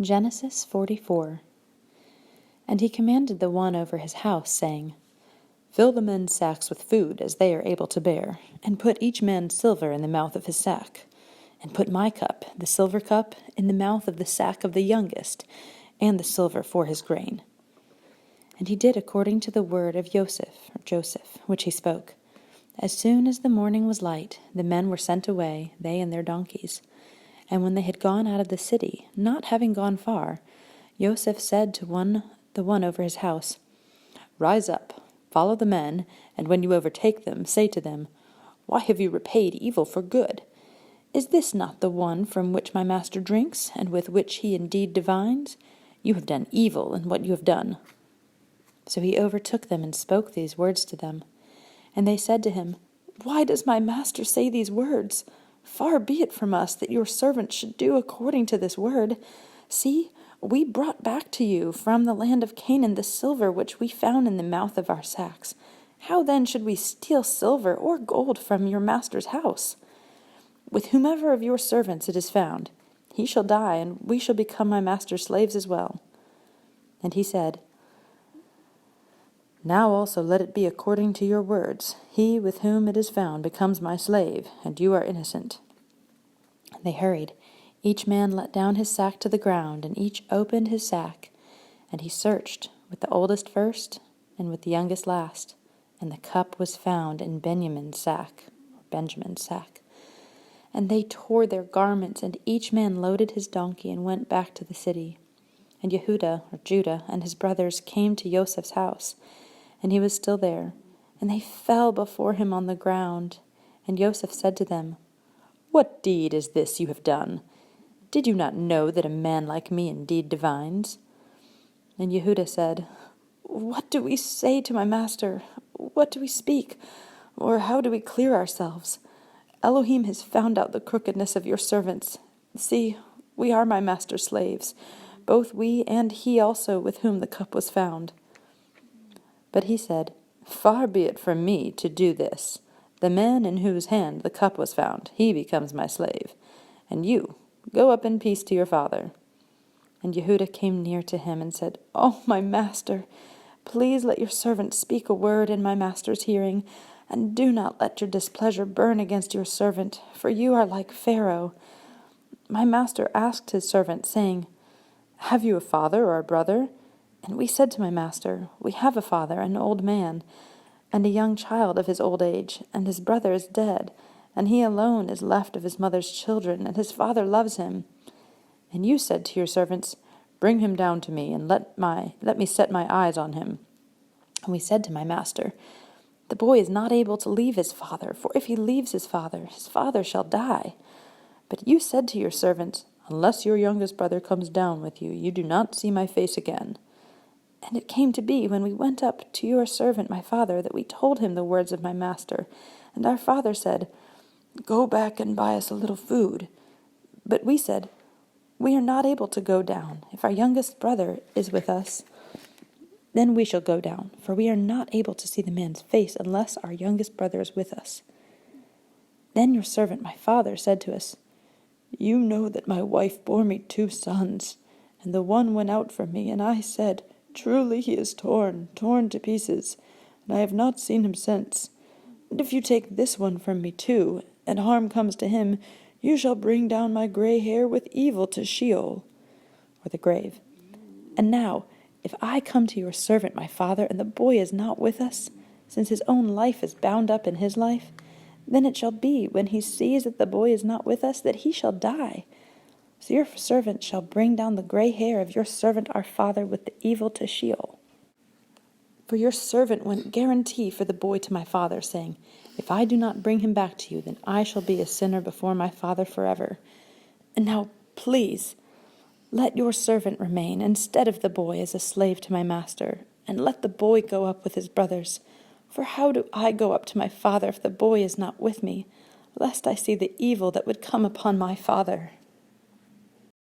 Genesis 44. And he commanded the one over his house, saying, Fill the men's sacks with food, as they are able to bear, and put each man silver in the mouth of his sack. And put my cup, the silver cup, in the mouth of the sack of the youngest, and the silver for his grain. And he did according to the word of Joseph, which he spoke. As soon as the morning was light, the men were sent away, they and their donkeys. And when they had gone out of the city, not having gone far, Joseph said to the one over his house, Rise up, follow the men, and when you overtake them, say to them, Why have you repaid evil for good? Is this not the one from which my master drinks, and with which he indeed divines? You have done evil in what you have done. So he overtook them and spoke these words to them. And they said to him, Why does my master say these words? Far be it from us that your servant should do according to this word. See, we brought back to you from the land of Canaan the silver which we found in the mouth of our sacks. How then should we steal silver or gold from your master's house? With whomever of your servants it is found, he shall die, and we shall become my master's slaves as well. And he said, Now also let it be according to your words. He with whom it is found becomes my slave, and you are innocent. And they hurried. Each man let down his sack to the ground, and each opened his sack. And he searched, with the oldest first, and with the youngest last. And the cup was found in Benjamin's sack. And they tore their garments, and each man loaded his donkey, and went back to the city. And Judah, and his brothers came to Joseph's house, and he was still there. And they fell before him on the ground. And Joseph said to them, What deed is this you have done? Did you not know that a man like me indeed divines? And Yehudah said, What do we say to my master? What do we speak? Or how do we clear ourselves? Elohim has found out the crookedness of your servants. See, we are my master's slaves, both we and he also with whom the cup was found. But he said, Far be it from me to do this. The man in whose hand the cup was found, he becomes my slave. And you, go up in peace to your father. And Yehudah came near to him and said, Oh, my master, please let your servant speak a word in my master's hearing, and do not let your displeasure burn against your servant, for you are like Pharaoh. My master asked his servant, saying, Have you a father or a brother? And we said to my master, We have a father, an old man, and a young child of his old age, and his brother is dead, and he alone is left of his mother's children, and his father loves him. And you said to your servants, Bring him down to me, and let me set my eyes on him. And we said to my master, The boy is not able to leave his father, for if he leaves his father shall die. But you said to your servants, Unless your youngest brother comes down with you, you do not see my face again. And it came to be, when we went up to your servant my father, that we told him the words of my master. And our father said, Go back and buy us a little food. But we said, We are not able to go down. If our youngest brother is with us, then we shall go down, for we are not able to see the man's face unless our youngest brother is with us. Then your servant my father said to us, You know that my wife bore me 2 sons, and the one went out from me, and I said, Truly he is torn to pieces, and I have not seen him since. And if you take this one from me too, and harm comes to him, you shall bring down my gray hair with evil to Sheol, or the grave. And now, if I come to your servant my father, and the boy is not with us, since his own life is bound up in his life, then it shall be, when he sees that the boy is not with us, that he shall die. So your servant shall bring down the gray hair of your servant our father with the evil to Sheol. For your servant went guarantee for the boy to my father, saying, If I do not bring him back to you, then I shall be a sinner before my father forever. And now, please, let your servant remain instead of the boy as a slave to my master, and let the boy go up with his brothers. For how do I go up to my father if the boy is not with me, lest I see the evil that would come upon my father?"